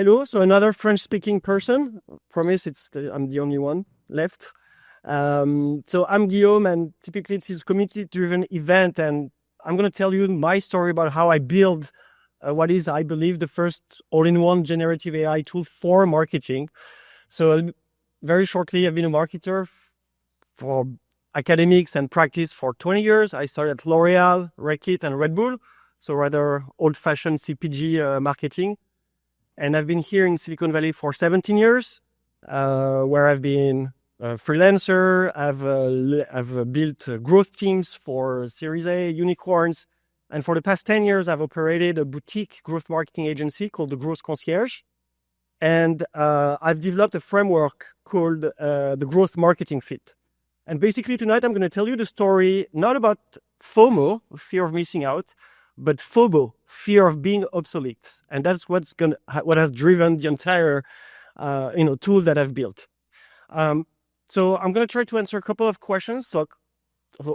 Hello, so another French-speaking person. Promise, I'm the only one left. So I'm Guillaume, and typically it's a community-driven event, and I'm going to tell you my story about how I build what is, I believe, the first all-in-one generative AI tool for marketing. So very shortly, I've been a marketer for academics and practice for 20 years. I started at L'Oreal, Reckitt, and Red Bull, so rather old-fashioned CPG marketing. And I've been here in Silicon Valley for 17 years, where I've been a freelancer. I've built growth teams for Series A, unicorns. And for the past 10 years, I've operated a boutique growth marketing agency called the Growth Concierge. And I've developed a framework called the Growth Marketing Fit. And basically tonight, I'm going to tell you the story, not about FOMO, fear of missing out, but FOBO, fear of being obsolete. And that's what has driven the entire tool that I've built. So I'm going to try to answer a couple of questions. So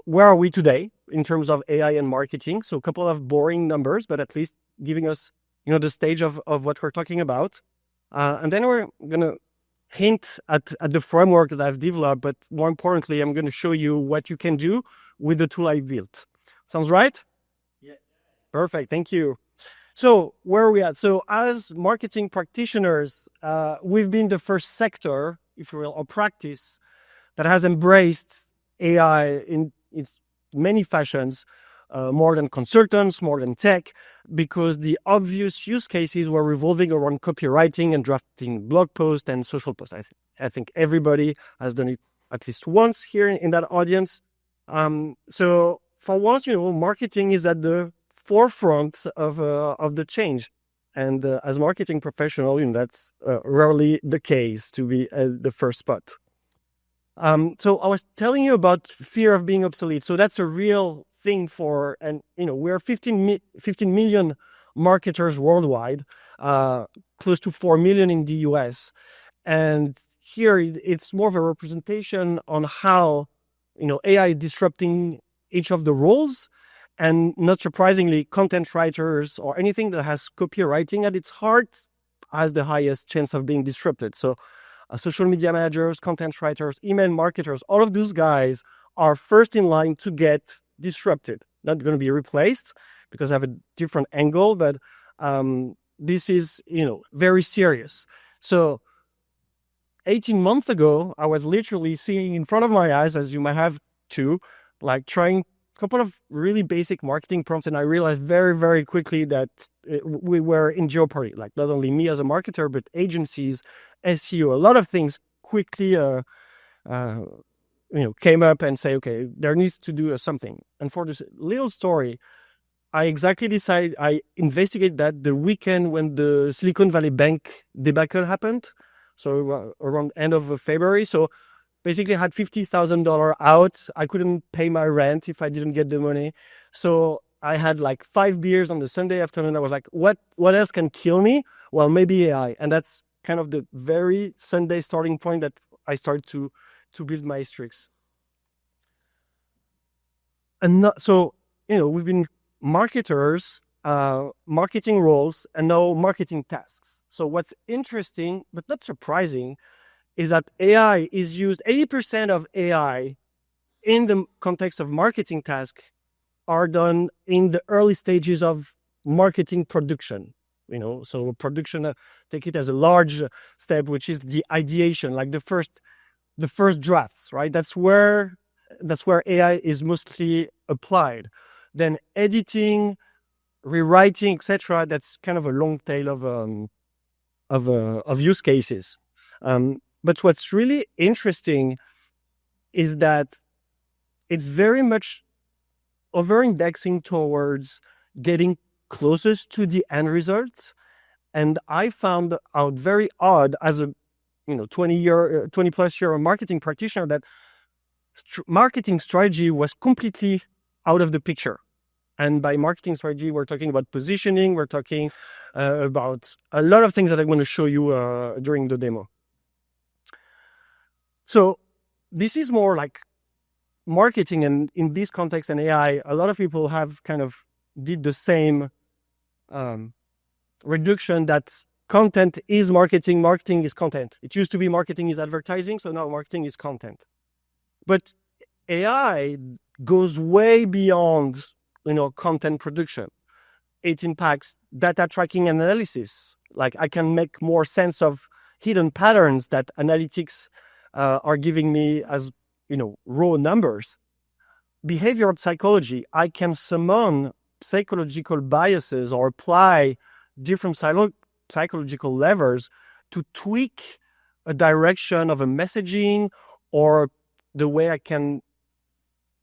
where are we today in terms of AI and marketing? So a couple of boring numbers, but at least giving us the stage of what we're talking about. And then we're going to hint at the framework that I've developed, but more importantly, I'm going to show you what you can do with the tool I built. Sounds right? Perfect. Thank you. So where are we at? So as marketing practitioners, we've been the first sector, if you will, or practice that has embraced AI in its many fashions, more than consultants, more than tech, because the obvious use cases were revolving around copywriting and drafting blog posts and social posts. I think everybody has done it at least once here in that audience. So for once, marketing is at the forefront of the change, and as marketing professional, that's rarely the case to be at the first spot. So I was telling you about fear of being obsolete. So that's a real thing we're 15 million marketers worldwide, close to 4 million in the US, and here it's more of a representation on how AI is disrupting each of the roles. And not surprisingly, content writers or anything that has copywriting at its heart has the highest chance of being disrupted. So social media managers, content writers, email marketers, all of those guys are first in line to get disrupted. Not going to be replaced because I have a different angle, but this is, very serious. So 18 months ago, I was literally seeing in front of my eyes, as you might have too, like trying couple of really basic marketing prompts, and I realized very, very quickly that we were in jeopardy. Like not only me as a marketer, but agencies, SEO, a lot of things quickly, came up and say, okay, there needs to do something. And for this little story, I investigated that the weekend when the Silicon Valley Bank debacle happened, so around end of February. So basically I had $50,000 out. I couldn't pay my rent if I didn't get the money. So I had like 5 beers on the Sunday afternoon. I was like, what else can kill me? Well, maybe AI. And that's kind of the very Sunday starting point that I started to build Maestrix. And so, we've been marketers, marketing roles, and now marketing tasks. So what's interesting, but not surprising, is that AI is used, 80% of AI in the context of marketing tasks are done in the early stages of marketing production. So production, take it as a large step, which is the ideation, like the first drafts, right? That's where AI is mostly applied. Then editing, rewriting, etc. That's kind of a long tail of use cases. But what's really interesting is that it's very much over-indexing towards getting closest to the end result. And I found out very odd as a 20 plus year marketing practitioner that marketing strategy was completely out of the picture. And by marketing strategy, we're talking about positioning. We're talking about a lot of things that I'm going to show you during the demo. So this is more like marketing, and in this context and AI, a lot of people have kind of did the same reduction that content is marketing, marketing is content. It used to be marketing is advertising, so now marketing is content. But AI goes way beyond, content production. It impacts data tracking and analysis. Like I can make more sense of hidden patterns that analytics are giving me as, raw numbers. Behavioral psychology, I can summon psychological biases or apply different psychological levers to tweak a direction of a messaging or the way I can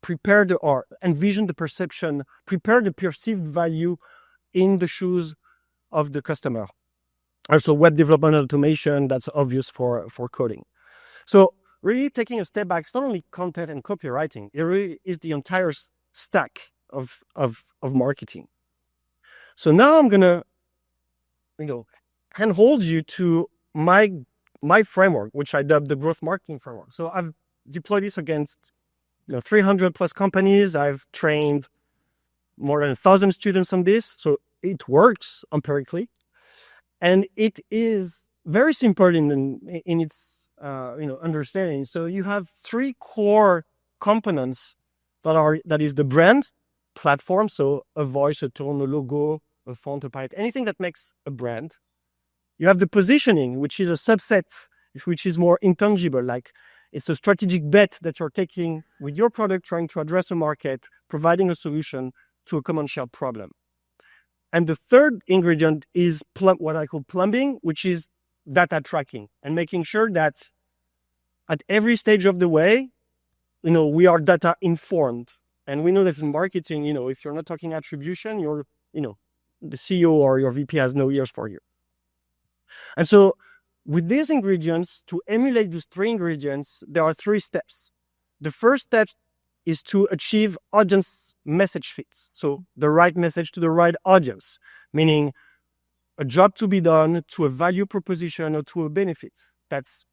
prepare or envision the perception, prepare the perceived value in the shoes of the customer. Also web development automation, that's obvious for coding. So really taking a step back, it's not only content and copywriting, it really is the entire stack of marketing. So now I'm gonna, handhold you to my framework, which I dubbed the growth marketing framework. So I've deployed this against 300 plus companies. I've trained more than 1,000 students on this. So it works empirically. And it is very simple in its understanding. So you have three core components that is the brand platform. So a voice, a tone, a logo, a font, a palette, anything that makes a brand. You have the positioning, which is a subset, which is more intangible, like it's a strategic bet that you're taking with your product, trying to address a market, providing a solution to a common shared problem. And the third ingredient is what I call plumbing, which is data tracking and making sure that at every stage of the way, we are data informed. And we know that in marketing, if you're not talking attribution, you're, the CEO or your VP has no ears for you. And so with these ingredients, to emulate those three ingredients, there are 3 steps. The first step is to achieve audience message fit. So the right message to the right audience, meaning a job to be done to a value proposition or to a benefit. That's,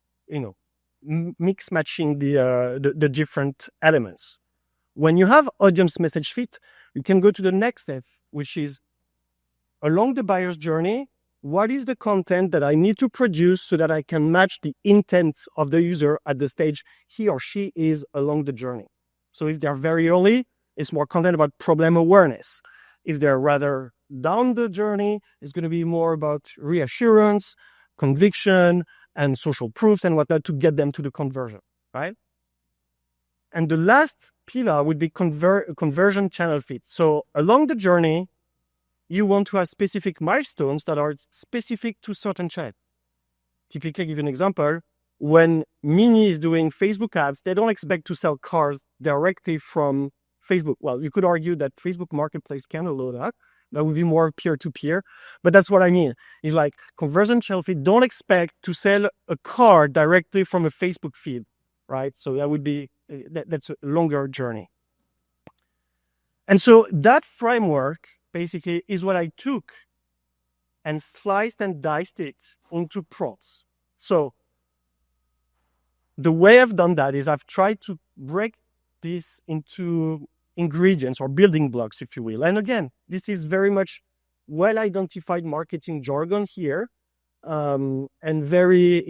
mix matching the different elements. When you have audience message fit, you can go to the next step, which is along the buyer's journey, what is the content that I need to produce so that I can match the intent of the user at the stage he or she is along the journey? So if they're very early, it's more content about problem awareness. If they're rather down the journey, it's going to be more about reassurance, conviction, and social proofs and whatnot to get them to the conversion, right? And the last pillar would be conversion channel fit. So along the journey, you want to have specific milestones that are specific to certain channels. Typically, I'll give you an example. When Mini is doing Facebook ads, they don't expect to sell cars directly from Facebook. Well, you could argue that Facebook Marketplace can allow that. That would be more peer-to-peer. But that's what I mean. It's like conversion channel feed. Don't expect to sell a car directly from a Facebook feed, right? So that would be, that's a longer journey. And so that framework basically is what I took and sliced and diced it into prompts. So the way I've done that is I've tried to break this into ingredients or building blocks, if you will. And again, this is very much well-identified marketing jargon here, and very,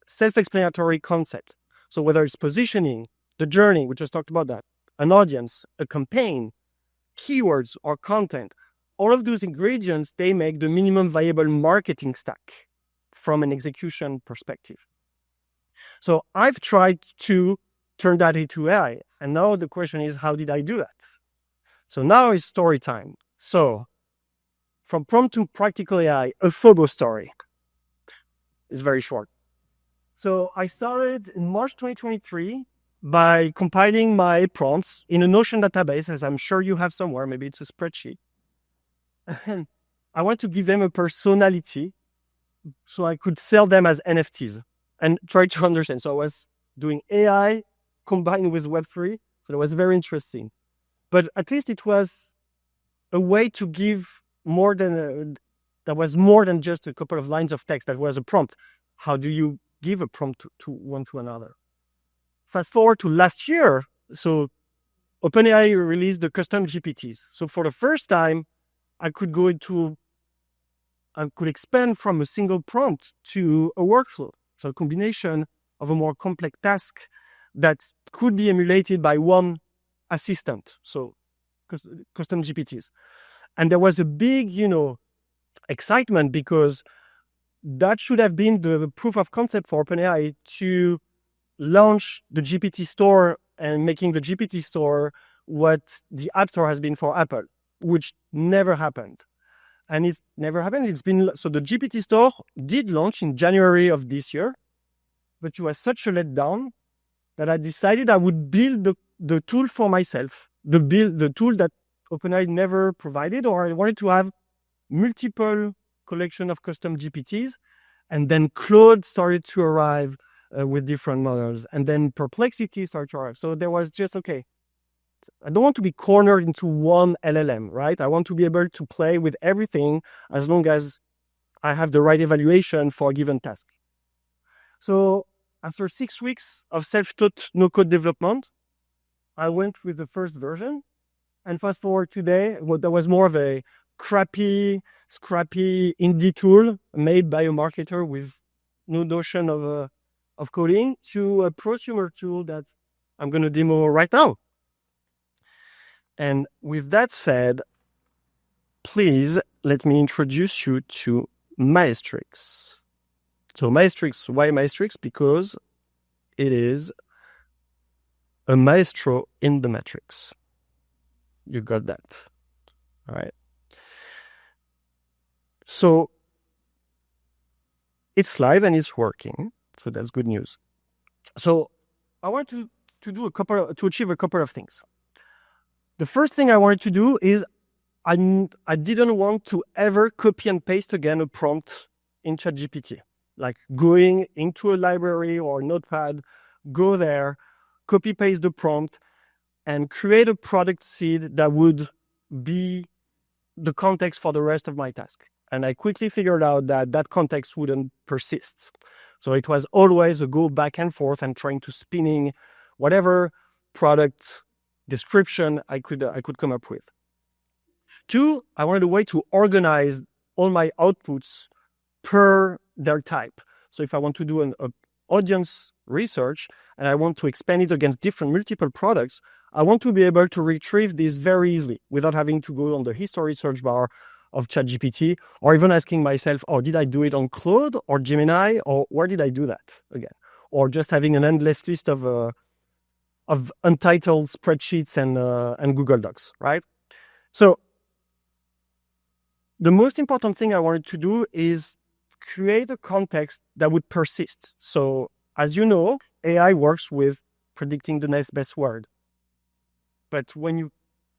self-explanatory concept. So whether it's positioning, the journey, we just talked about that, an audience, a campaign, keywords or content, all of those ingredients, they make the minimum viable marketing stack from an execution perspective. So I've tried to turn that into AI. And now the question is, how did I do that? So now it's story time. So from prompt to practical AI, a Phobo story. It's very short. So I started in March 2023 by compiling my prompts in a Notion database, as I'm sure you have somewhere. Maybe it's a spreadsheet. And I want to give them a personality so I could sell them as NFTs and try to understand. So I was doing AI combined with Web3. So it was very interesting. But at least it was a way to give more than that was more than just a couple of lines of text. That was a prompt. How do you give a prompt to one to another? Fast forward to last year. So OpenAI released the custom GPTs. So for the first time, I could go into could expand from a single prompt to a workflow. So a combination of a more complex task that could be emulated by one assistant. So custom GPTs. And there was a big, excitement because that should have been the proof of concept for OpenAI to launch the GPT store and making the GPT store what the App Store has been for Apple, which never happened. And it never happened. So the GPT store did launch in January of this year, but it was such a letdown that I decided I would build the tool for myself, the tool that OpenAI never provided, or I wanted to have multiple collection of custom GPTs. And then Claude started to arrive with different models. And then Perplexity started to arrive. So there was just, okay, I don't want to be cornered into one LLM, right? I want to be able to play with everything as long as I have the right evaluation for a given task. So after 6 weeks of self-taught no-code development, I went with the first version. And fast forward today, there was more of a scrappy indie tool made by a marketer with no notion of coding to a prosumer tool that I'm going to demo right now. And with that said, please let me introduce you to Maestrix. So Maestrix, why Maestrix? Because it is a maestro in the matrix. You got that. All right. So it's live and it's working. So that's good news. So I want to achieve a couple of things. The first thing I wanted to do is I didn't want to ever copy and paste again a prompt in ChatGPT. Like going into a library or notepad, go there, copy paste the prompt, and create a product seed that would be the context for the rest of my task. And I quickly figured out that context wouldn't persist. So it was always a go back and forth and trying to spinning whatever product description I could come up with. 2, I wanted a way to organize all my outputs per their type. So if I want to do an audience research and I want to expand it against different multiple products, I want to be able to retrieve this very easily without having to go on the history search bar of ChatGPT, or even asking myself, oh, did I do it on Claude or Gemini, or where did I do that again? Or just having an endless list of untitled spreadsheets and Google Docs, right? So the most important thing I wanted to do is create a context that would persist. So as you know, AI works with predicting the next best word. But when you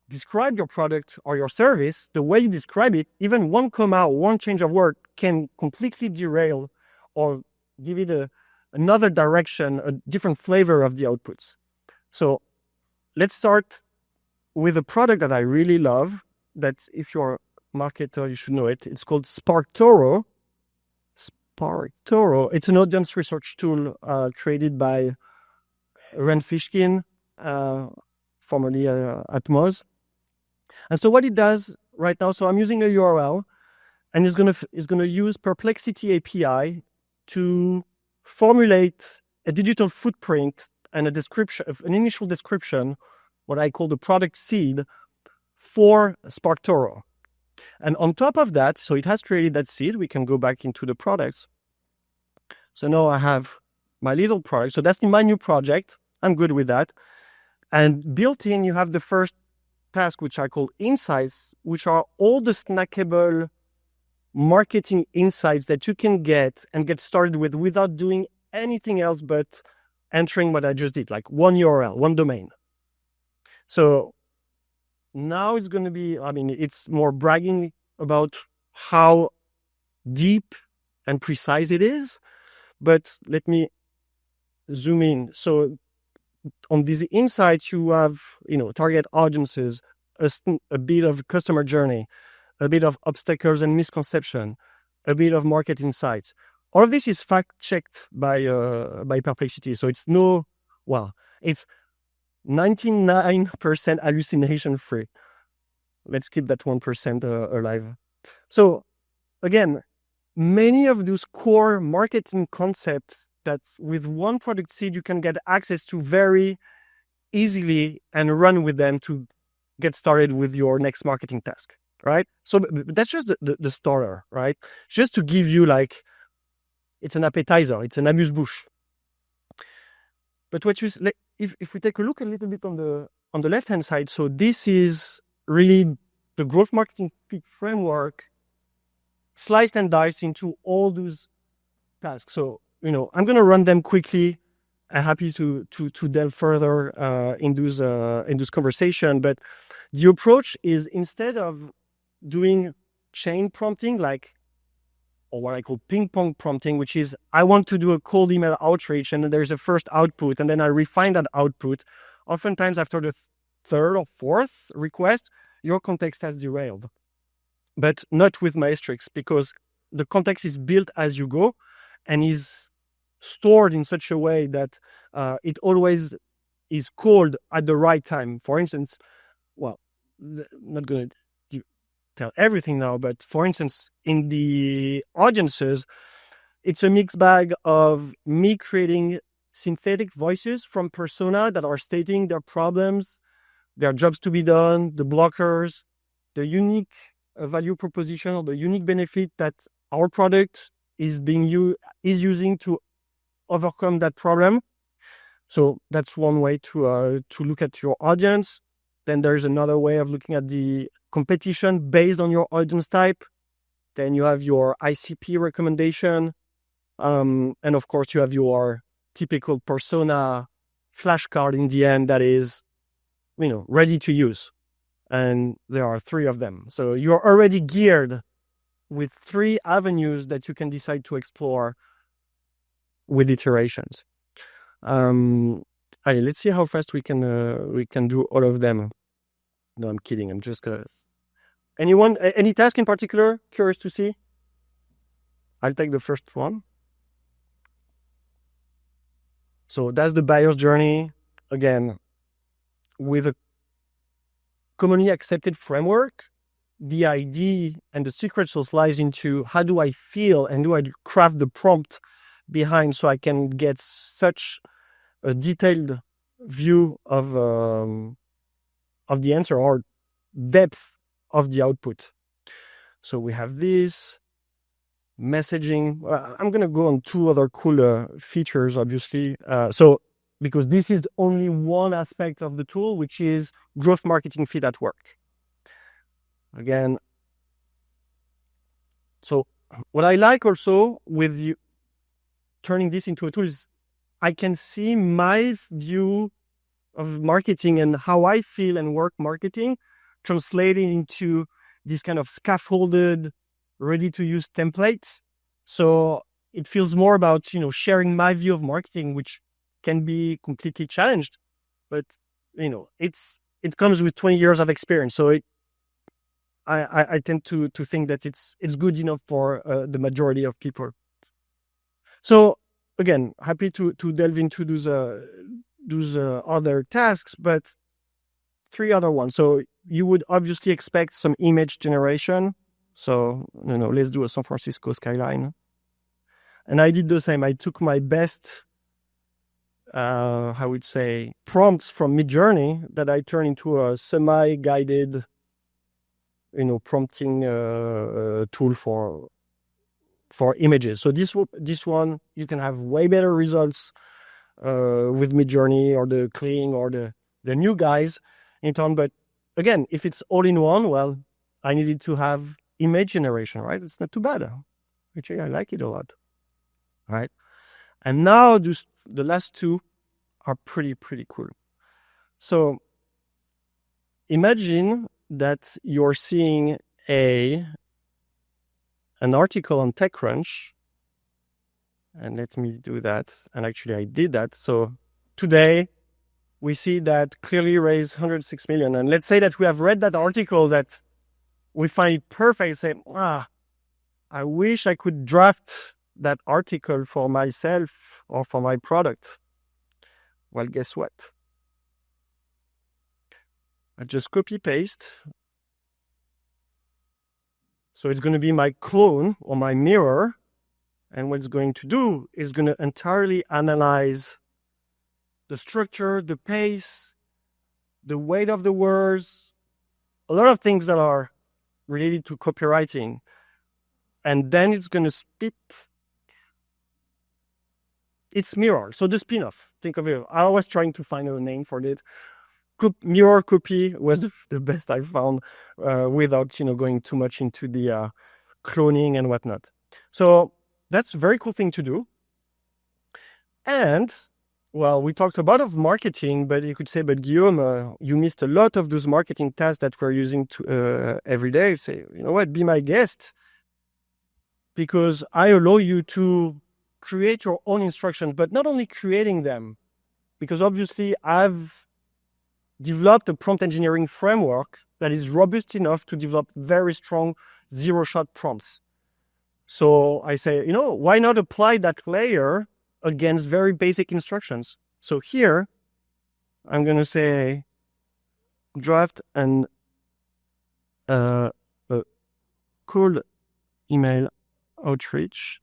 describe your product or your service, the way you describe it, even one comma or one change of word can completely derail or give it another direction, a different flavor of the outputs. So let's start with a product that I really love, that if you're a marketer, you should know it. It's called SparkToro. SparkToro. It's an audience research tool created by Ren Fishkin, formerly at Moz. And so what it does right now, so I'm using a URL, and it's gonna use Perplexity API to formulate a digital footprint and a description, an initial description, what I call the product seed for SparkToro. And on top of that, so it has created that seed. We can go back into the products. So now I have my little product. So that's my new project. I'm good with that. And built in, you have the first task, which I call insights, which are all the snackable marketing insights that you can get and get started with without doing anything else but entering what I just did, like one URL, one domain. So now it's going to be, it's more bragging about how deep and precise it is, but let me zoom in. So on these insights, you have, target audiences, a bit of customer journey, a bit of obstacles and misconception, a bit of market insights. All of this is fact-checked by Perplexity. So it's 99% hallucination-free. Let's keep that 1% alive. So again, many of those core marketing concepts that with one product seed you can get access to very easily and run with them to get started with your next marketing task, right? So that's just the starter, right? Just to give you like, it's an appetizer, it's an amuse-bouche. But what you if we take a look a little bit on the left hand side, so this is really the growth marketing framework sliced and diced into all those tasks. So I'm going to run them quickly. I'm happy to delve further in those conversation. But the approach is, instead of doing chain prompting, like, or what I call ping pong prompting, which is I want to do a cold email outreach and then there's a first output and then I refine that output. Oftentimes after the third or fourth request, your context has derailed. But not with Maestrix, because the context is built as you go and is stored in such a way that it always is called at the right time. For instance, well, I'm not going to tell everything now, but for instance, in the audiences, it's a mixed bag of me creating synthetic voices from persona that are stating their problems, their jobs to be done, the blockers, the unique value proposition or the unique benefit that our product is using to overcome that problem. So that's one way to look at your audience. Then there's another way of looking at the competition based on your audience type. Then you have your ICP recommendation. And of course, you have your typical persona flashcard in the end that is, ready to use. And there are 3 of them. So you're already geared with 3 avenues that you can decide to explore with iterations. Let's see how fast we can do all of them. No, I'm kidding. I'm just gonna. Anyone, any task in particular? Curious to see. I'll take the first one. So that's the buyer's journey. Again, with a commonly accepted framework, the idea and the secret sauce lies into how do I feel and do I craft the prompt behind so I can get such a detailed view of the answer or depth of the output. So we have this messaging. I'm going to go on 2 other cool features, obviously. So because this is only one aspect of the tool, which is growth marketing feed at work. Again, so what I like also with you turning this into a tool is I can see my view of marketing and how I feel and work marketing translating into this kind of scaffolded, ready to use templates. So it feels more about, sharing my view of marketing, which can be completely challenged, but it comes with 20 years of experience. So I tend to think that it's good enough for the majority of people. So again, happy to delve into those other tasks, but 3 other ones. So you would obviously expect some image generation. So let's do a San Francisco skyline. And I did the same. I took my best, I would say, prompts from Midjourney that I turned into a semi-guided, prompting tool for images. So this one, you can have way better results with Midjourney or the Kling or the new guys in town. But again, if it's all in one, well, I needed to have image generation, right? It's not too bad. Actually, I like it a lot. Right? And now the last 2 are pretty cool. So imagine that you're seeing an article on TechCrunch, and let me do that. And actually I did that. So today we see that Clearly raised 106 million. And let's say that we have read that article, that we find it perfect, say, I wish I could draft that article for myself or for my product. Well, guess what? I just copy paste. So it's going to be my clone or my mirror. And what it's going to do is going to entirely analyze the structure, the pace, the weight of the words, a lot of things that are related to copywriting. And then it's going to spit its mirror. So the spin-off, think of it. I was trying to find a name for it. Mirror copy was the best I found without, going too much into the cloning and whatnot. So that's a very cool thing to do. And, well, we talked about of marketing, but you could say, but Guillaume, you missed a lot of those marketing tasks that we're using every day. Say, you know what, be my guest, because I allow you to create your own instructions, but not only creating them, because obviously I've developed a prompt engineering framework that is robust enough to develop very strong zero-shot prompts. So I say, why not apply that layer against very basic instructions? So here, I'm going to say, draft a cold email outreach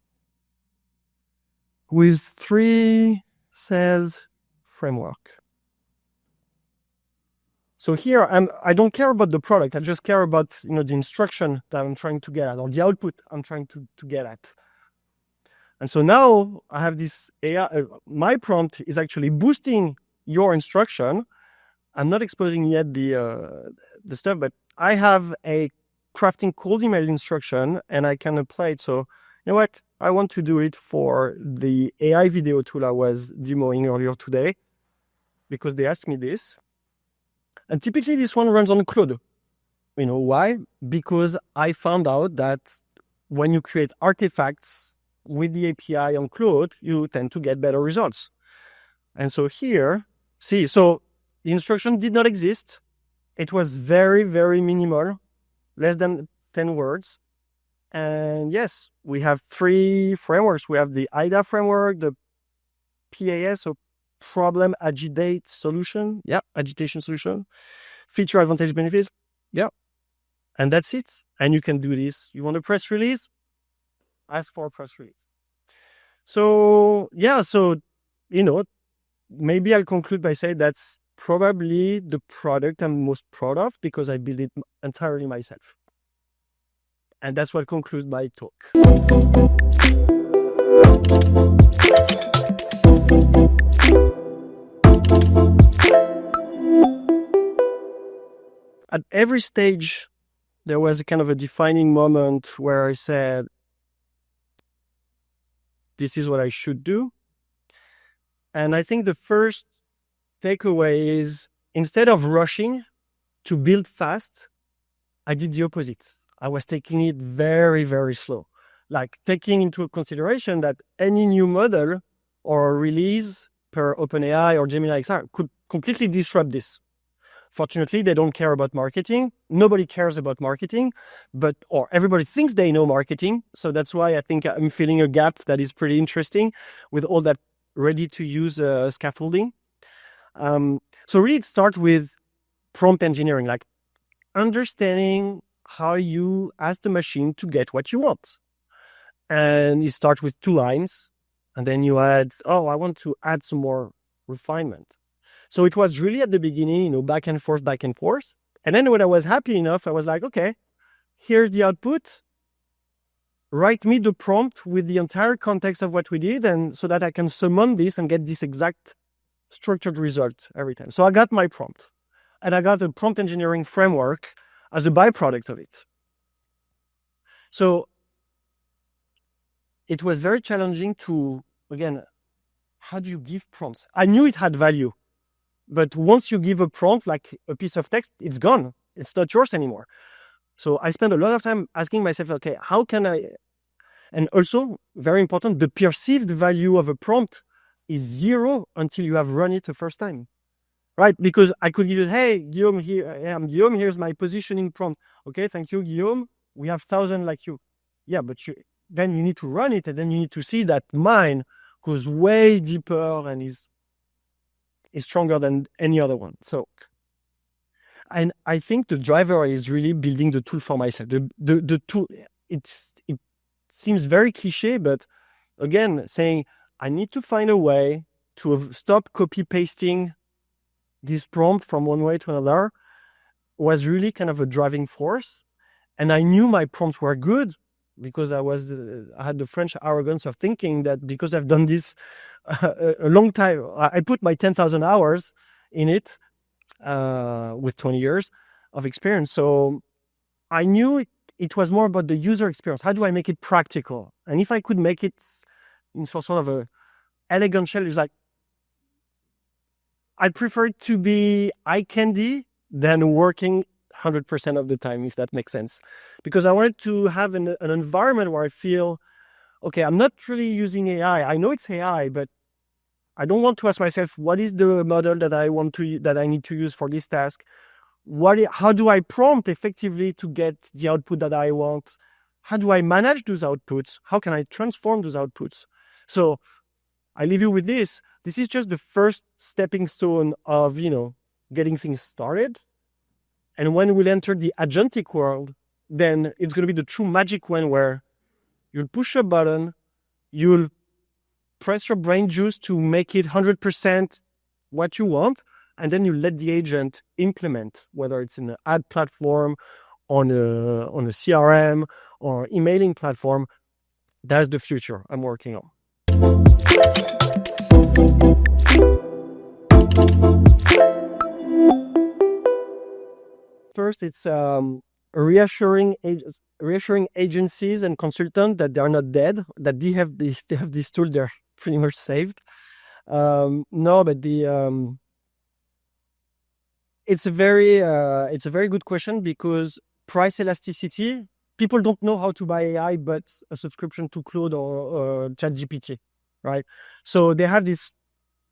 with 3 sales framework. So here, I don't care about the product. I just care about the instruction that I'm trying to get at, or the output I'm trying to get at. And so now I have this AI. My prompt is actually boosting your instruction. I'm not exposing yet the stuff, but I have a crafting cold email instruction, and I can apply it. So you know what? I want to do it for the AI video tool I was demoing earlier today, because they asked me this. And typically this one runs on Claude. Why? Because I found out that when you create artifacts with the API on Claude, you tend to get better results. And so here, so the instruction did not exist. It was very, very minimal, less than 10 words. And yes, we have 3 frameworks. We have the IDA framework, the PAS, so problem agitate solution. Yeah, agitation solution. Feature advantage benefit. Yeah. And that's it. And you can do this. You want a press release? Ask for a press release. So yeah, maybe I'll conclude by saying that's probably the product I'm most proud of, because I built it entirely myself. And that's what concludes my talk. At every stage, there was a kind of a defining moment where I said, this is what I should do. And I think the first takeaway is, instead of rushing to build fast, I did the opposite. I was taking it very, very slow. Like taking into consideration that any new model or release per OpenAI or Gemini XR could completely disrupt this. Fortunately, they don't care about marketing. Nobody cares about marketing, or everybody thinks they know marketing. So that's why I think I'm filling a gap that is pretty interesting with all that ready-to-use scaffolding. So really it starts with prompt engineering, like understanding how you ask the machine to get what you want. And you start with 2 lines, and then you add, I want to add some more refinement. So it was really at the beginning, back and forth. And then when I was happy enough, I was like, okay, here's the output. Write me the prompt with the entire context of what we did, and so that I can summon this and get this exact structured result every time. So I got my prompt, and I got a prompt engineering framework as a byproduct of it. So it was very challenging to, again, how do you give prompts? I knew it had value, but once you give a prompt, like a piece of text, it's gone. It's not yours anymore. So I spent a lot of time asking myself, okay, how can I, and also very important, the perceived value of a prompt is 0 until you have run it the first time, right? Because I could give it, hey, Guillaume, I'm Guillaume, here's my positioning prompt. Okay, thank you, Guillaume. We have 1,000 like you. Yeah, but then you need to run it, and then you need to see that mine goes way deeper and is stronger than any other one. So, And I think the driver is really building the tool for myself. The tool, it seems very cliche, but again, saying I need to find a way to stop copy pasting this prompt from one way to another was really kind of a driving force. And I knew my prompts were good because I had the French arrogance of thinking that because I've done this a long time, I put my 10,000 hours in it with 20 years of experience. So I knew it was more about the user experience. How do I make it practical? And if I could make it in sort of a elegant shell, it's like, I prefer it to be eye candy than working 100% of the time, if that makes sense. Because I wanted to have an environment where I feel, okay, I'm not really using AI. I know it's AI, but I don't want to ask myself, what is the model that I need to use for this task? How do I prompt effectively to get the output that I want? How do I manage those outputs? How can I transform those outputs? So I leave you with this. This is just the first stepping stone of, getting things started. And when we'll enter the agentic world, then it's going to be the true magic one where you'll push a button, you'll press your brain juice to make it 100% what you want, and then you let the agent implement, whether it's in an ad platform, on a CRM, or emailing platform. That's the future I'm working on. First, it's reassuring agencies and consultants that they are not dead, that they have this tool, they're pretty much saved. No, but it's a very good question, because price elasticity, people don't know how to buy AI but a subscription to Claude or ChatGPT, right? So they have this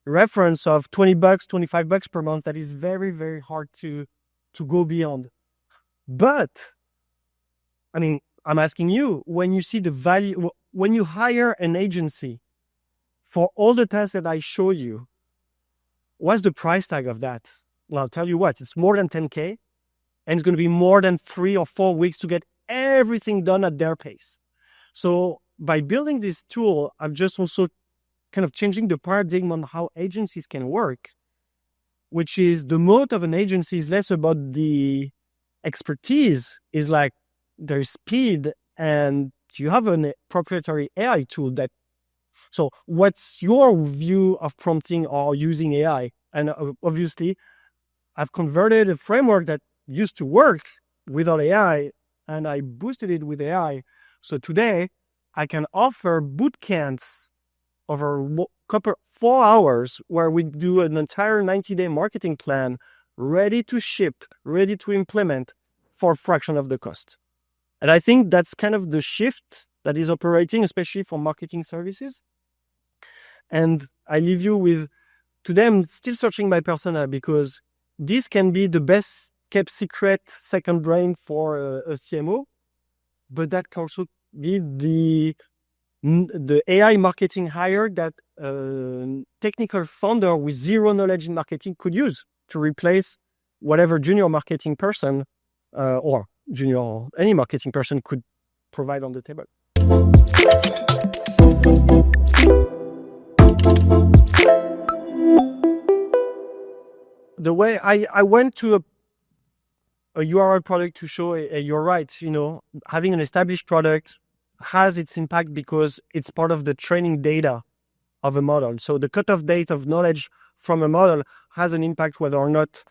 reference of $20, $25 per month that is very, very hard to go beyond. But I mean, I'm asking you, when you see the value, when you hire an agency for all the tasks that I show you, what's the price tag of that? Well, I'll tell you what, it's more than 10K, and it's going to be more than 3 or 4 weeks to get everything done at their pace. So by building this tool, I'm just also kind of changing the paradigm on how agencies can work, which is the mode of an agency is less about the expertise, is like there's speed, and you have a proprietary AI tool that. So what's your view of prompting or using AI? And obviously, I've converted a framework that used to work without AI, and I boosted it with AI. So today, I can offer boot camps over 4 hours where we do an entire 90-day marketing plan, ready to ship, ready to implement for a fraction of the cost. And I think that's kind of the shift that is operating, especially for marketing services. And I leave you with, today I'm still searching my persona, because this can be the best kept secret second brain for a CMO, but that can also be the AI marketing hire that a technical founder with zero knowledge in marketing could use to replace whatever junior marketing person or junior any marketing person could provide on the table. The way I went to a URL product to show you're right, having an established product has its impact because it's part of the training data of a model. So the cutoff date of knowledge from a model has an impact whether or not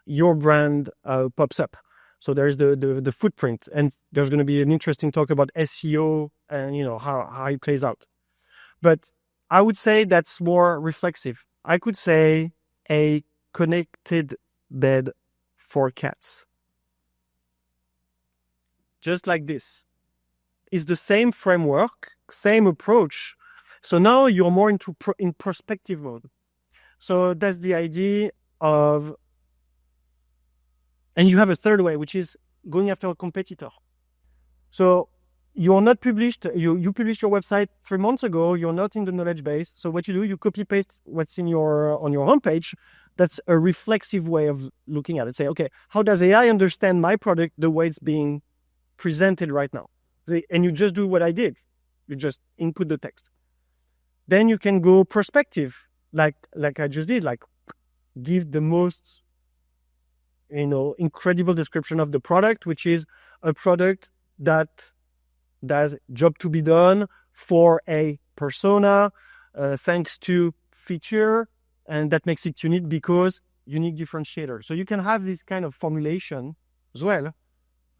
your brand pops up. So there's the footprint, and there's going to be an interesting talk about SEO and how it plays out. But I would say that's more reflexive. I could say a connected bed for cats. Just like this. It's the same framework, same approach. So now you're more in prospective mode. So that's the idea of, and you have a third way, which is going after a competitor. So you're not published, you published your website 3 months ago, you're not in the knowledge base. So what you do, you copy paste what's on your homepage, That's a reflexive way of looking at it. Say, okay, how does AI understand my product the way it's being presented right now? And you just do what I did. You just input the text. Then you can go perspective, like I just did, like give the most, incredible description of the product, which is a product that does job to be done for a persona, thanks to feature, and that makes it unique because unique differentiator. So you can have this kind of formulation as well,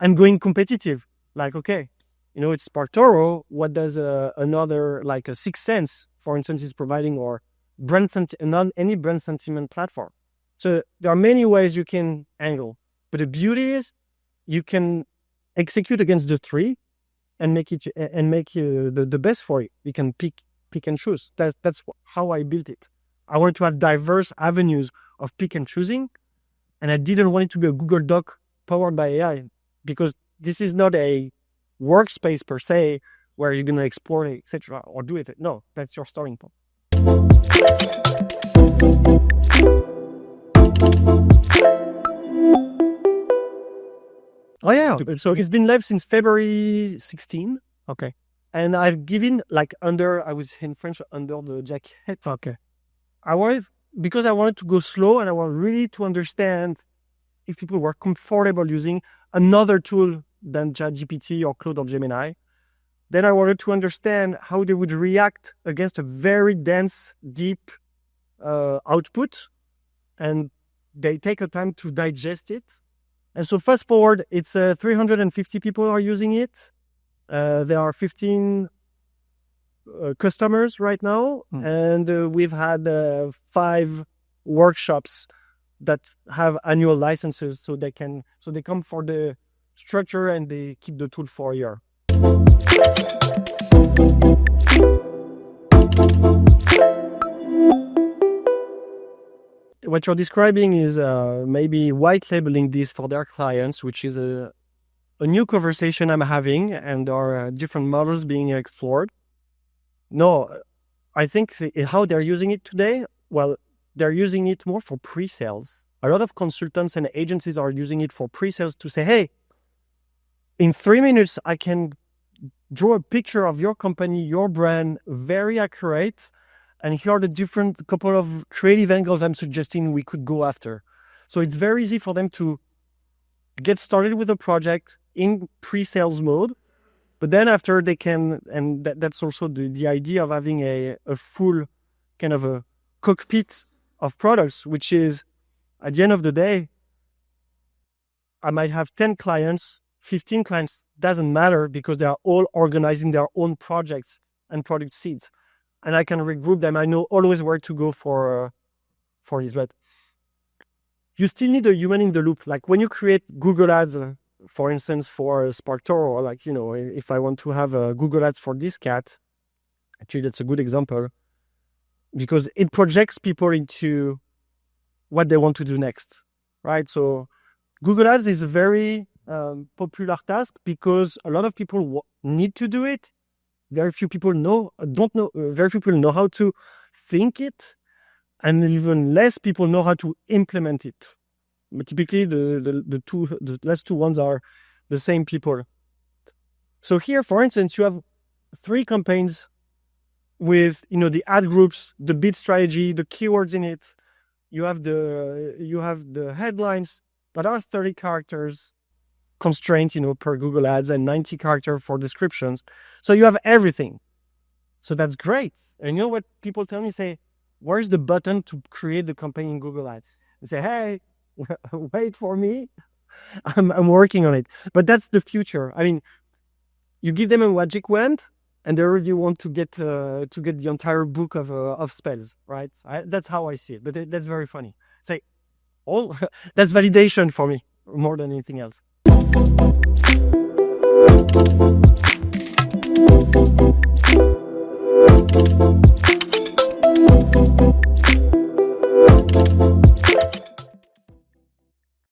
and going competitive, like, okay, it's SparkToro. What does another, like a Sixth Sense, for instance, is providing, or any brand sentiment platform. So there are many ways you can angle, but the beauty is you can execute against the three and make the best for you. You can pick and choose. That's how I built it. I wanted to have diverse avenues of pick and choosing, and I didn't want it to be a Google Doc powered by AI, because this is not a workspace per se where you're going to explore it, etc., or do it. No, that's your starting point. Oh yeah, so it's been live since February 16. Okay. And I've given, like, I was in French, under the jacket. Okay. Because I wanted to go slow, and I wanted really to understand if people were comfortable using another tool than ChatGPT or Claude or Gemini. Then I wanted to understand how they would react against a very dense, deep output, and they take a time to digest it. And so fast forward, it's 350 people are using it. There are 15 customers right now, and we've had 5 workshops that have annual licenses, so they come for the structure and they keep the tool for a year. What you're describing is maybe white labeling this for their clients, which is a new conversation I'm having, and there are different models being explored. No, I think how they're using it today, well, they're using it more for pre-sales. A lot of consultants and agencies are using it for pre-sales to say, hey, in 3 minutes, I can draw a picture of your company, your brand, very accurate. And here are the different couple of creative angles I'm suggesting we could go after. So it's very easy for them to get started with a project in pre-sales mode. But then after they can, and that's also the idea of having a full kind of a cockpit of products, which is, at the end of the day, I might have 10 clients, 15 clients, doesn't matter, because they are all organizing their own projects and product seeds. And I can regroup them. I know always where to go for this, but you still need a human in the loop. Like when you create Google Ads, for instance, for SparkToro, or like, if I want to have a Google Ads for this cat, actually that's a good example, because it projects people into what they want to do next, right? So Google Ads is a very popular task because a lot of people need to do it. Very few people very few people know how to think it, and even less people know how to implement it. But typically the last two ones are the same people. So here, for instance, you have 3 campaigns with, the ad groups, the bid strategy, the keywords in it. You have the headlines that are 30 characters constraint, per Google Ads, and 90 characters for descriptions. So you have everything. So that's great. And you know what people tell me? Say, where's the button to create the campaign in Google Ads? And say, hey, wait for me. I'm working on it. But that's the future. I mean, you give them a magic wand, and they already want to get the entire book of spells, right? That's how I see it. But that's very funny. Say, that's validation for me more than anything else.